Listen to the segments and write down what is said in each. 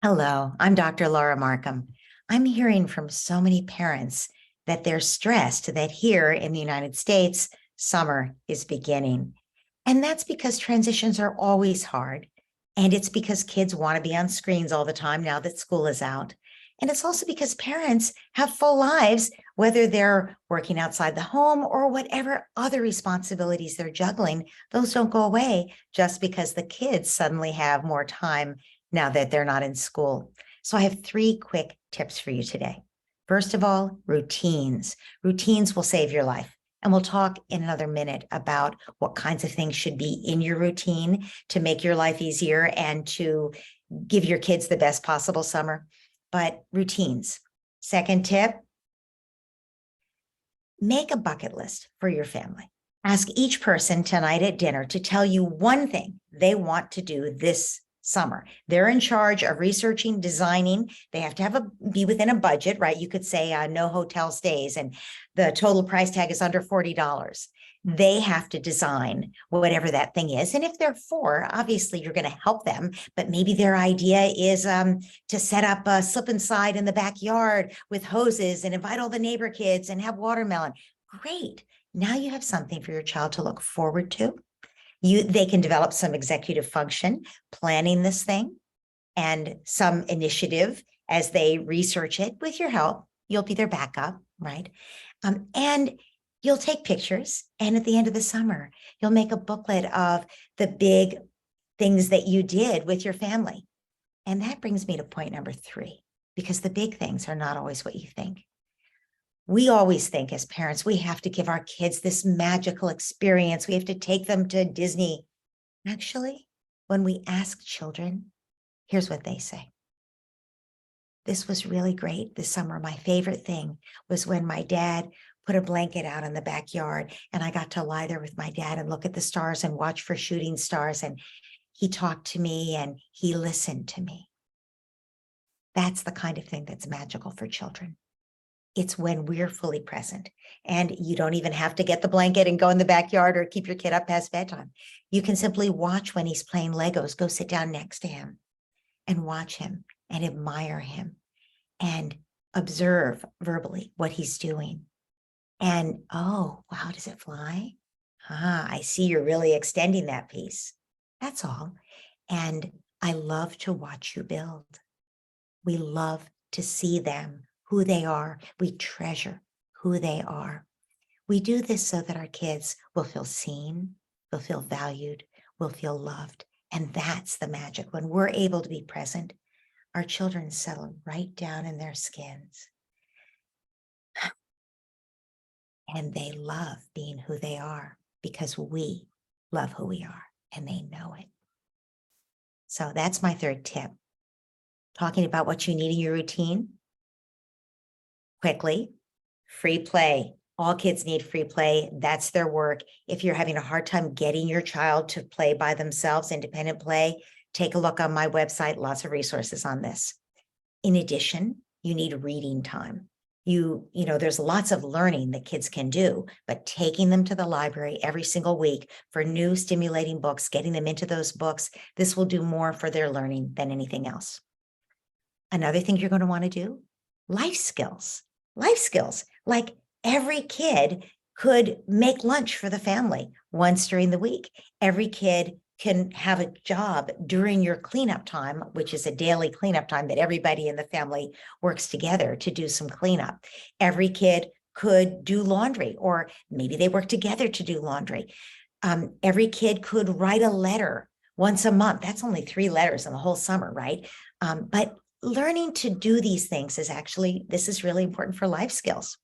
Hello, I'm Dr. Laura Markham. I'm hearing from so many parents that they're stressed that here in the United States, summer is beginning. And that's because transitions are always hard. And it's because kids want to be on screens all the time now that school is out. And it's also because parents have full lives, whether they're working outside the home or whatever other responsibilities they're juggling, those don't go away just because the kids suddenly have more time now that they're not in school. So I have three quick tips for you today. First of all, routines. Routines will save your life. And we'll talk in another minute about what kinds of things should be in your routine to make your life easier and to give your kids the best possible summer. But routines. Second tip, make a bucket list for your family. Ask each person tonight at dinner to tell you one thing they want to do this summer. They're in charge of researching, designing. They have to be within a budget, right? You could say no hotel stays and the total price tag is under $40. They have to design whatever that thing is. And if they're four, obviously you're going to help them, but maybe their idea is to set up a slip and slide in the backyard with hoses and invite all the neighbor kids and have watermelon. Great. Now you have something for your child to look forward to. They can develop some executive function planning this thing and some initiative as they research it with your help. You'll be their backup, right? And you'll take pictures. And at the end of the summer, you'll make a booklet of the big things that you did with your family. And that brings me to point number 3, because the big things are not always what you think. We always think as parents, we have to give our kids this magical experience. We have to take them to Disney. Actually, when we ask children, here's what they say. This was really great this summer. My favorite thing was when my dad put a blanket out in the backyard and I got to lie there with my dad and look at the stars and watch for shooting stars. And he talked to me and he listened to me. That's the kind of thing that's magical for children. It's when we're fully present, and you don't even have to get the blanket and go in the backyard or keep your kid up past bedtime. You can simply watch when he's playing Legos, go sit down next to him and watch him and admire him and observe verbally what he's doing. And, oh, wow, does it fly? I see you're really extending that piece. That's all. And I love to watch you build. We love to see them, who they are. We treasure who they are. We do this so that our kids will feel seen, will feel valued, will feel loved. And that's the magic. When we're able to be present, our children settle right down in their skins. And they love being who they are because we love who we are and they know it. So that's my third tip. Talking about what you need in your routine. Quickly, free play. All kids need free play. That's their work. If you're having a hard time getting your child to play by themselves, independent play, take a look on my website. Lots of resources on this. In addition, you need reading time. There's lots of learning that kids can do, but taking them to the library every single week for new stimulating books, getting them into those books, this will do more for their learning than anything else. Another thing you're going to want to do, life skills. Life skills, like every kid could make lunch for the family once during the week. Every kid can have a job during your cleanup time, which is a daily cleanup time that everybody in the family works together to do some cleanup. Every kid could do laundry, or maybe they work together to do laundry. Every kid could write a letter once a month. That's only 3 letters in the whole summer, right? But learning to do these things this is really important for life skills.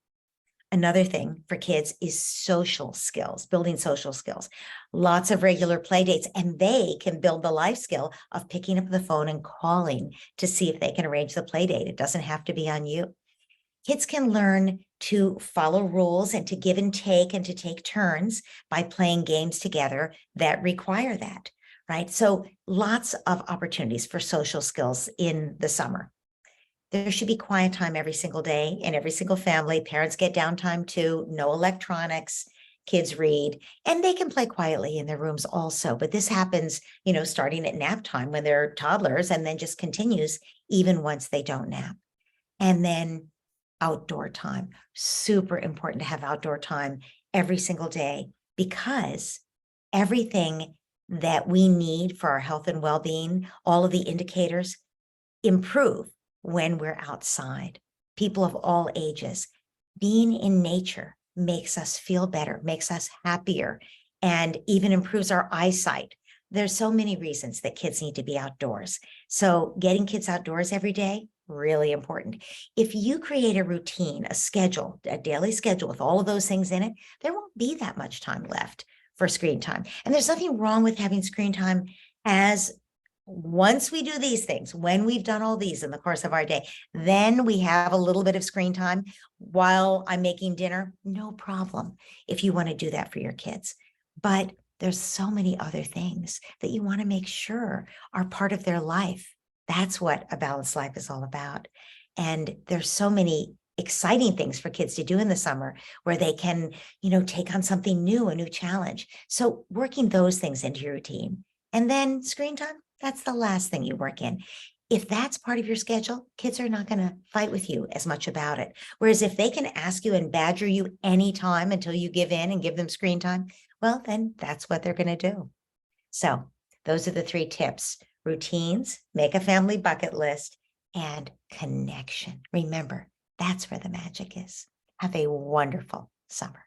Another thing for kids is social skills, building social skills. Lots of regular play dates, and they can build the life skill of picking up the phone and calling to see if they can arrange the play date. It doesn't have to be on you. Kids can learn to follow rules and to give and to take turns by playing games together that require that. Right? So lots of opportunities for social skills in the summer. There should be quiet time every single day in every single family. Parents get downtime too, no electronics. kids read, and they can play quietly in their rooms also. But this happens, starting at nap time when they're toddlers, and then just continues even once they don't nap. And then outdoor time, super important to have outdoor time every single day, because everything that we need for our health and well-being, all of the indicators improve when we're outside. People of all ages, being in nature makes us feel better, makes us happier, and even improves our eyesight. There's so many reasons that kids need to be outdoors. So getting kids outdoors every day, really important. If you create a routine, a schedule, a daily schedule with all of those things in it, there won't be that much time left for screen time. And there's nothing wrong with having screen time, as once we do these things, when we've done all these in the course of our day, then we have a little bit of screen time while I'm making dinner, no problem if you want to do that for your kids. But there's so many other things that you want to make sure are part of their life. That's what a balanced life is all about. And there's so many exciting things for kids to do in the summer where they can, take on something new, a new challenge. So working those things into your routine. And then screen time, that's the last thing you work in. If that's part of your schedule, kids are not going to fight with you as much about it. Whereas if they can ask you and badger you anytime until you give in and give them screen time, well, then that's what they're going to do. So those are the 3 tips: routines, make a family bucket list, and connection. Remember, that's where the magic is. Have a wonderful summer.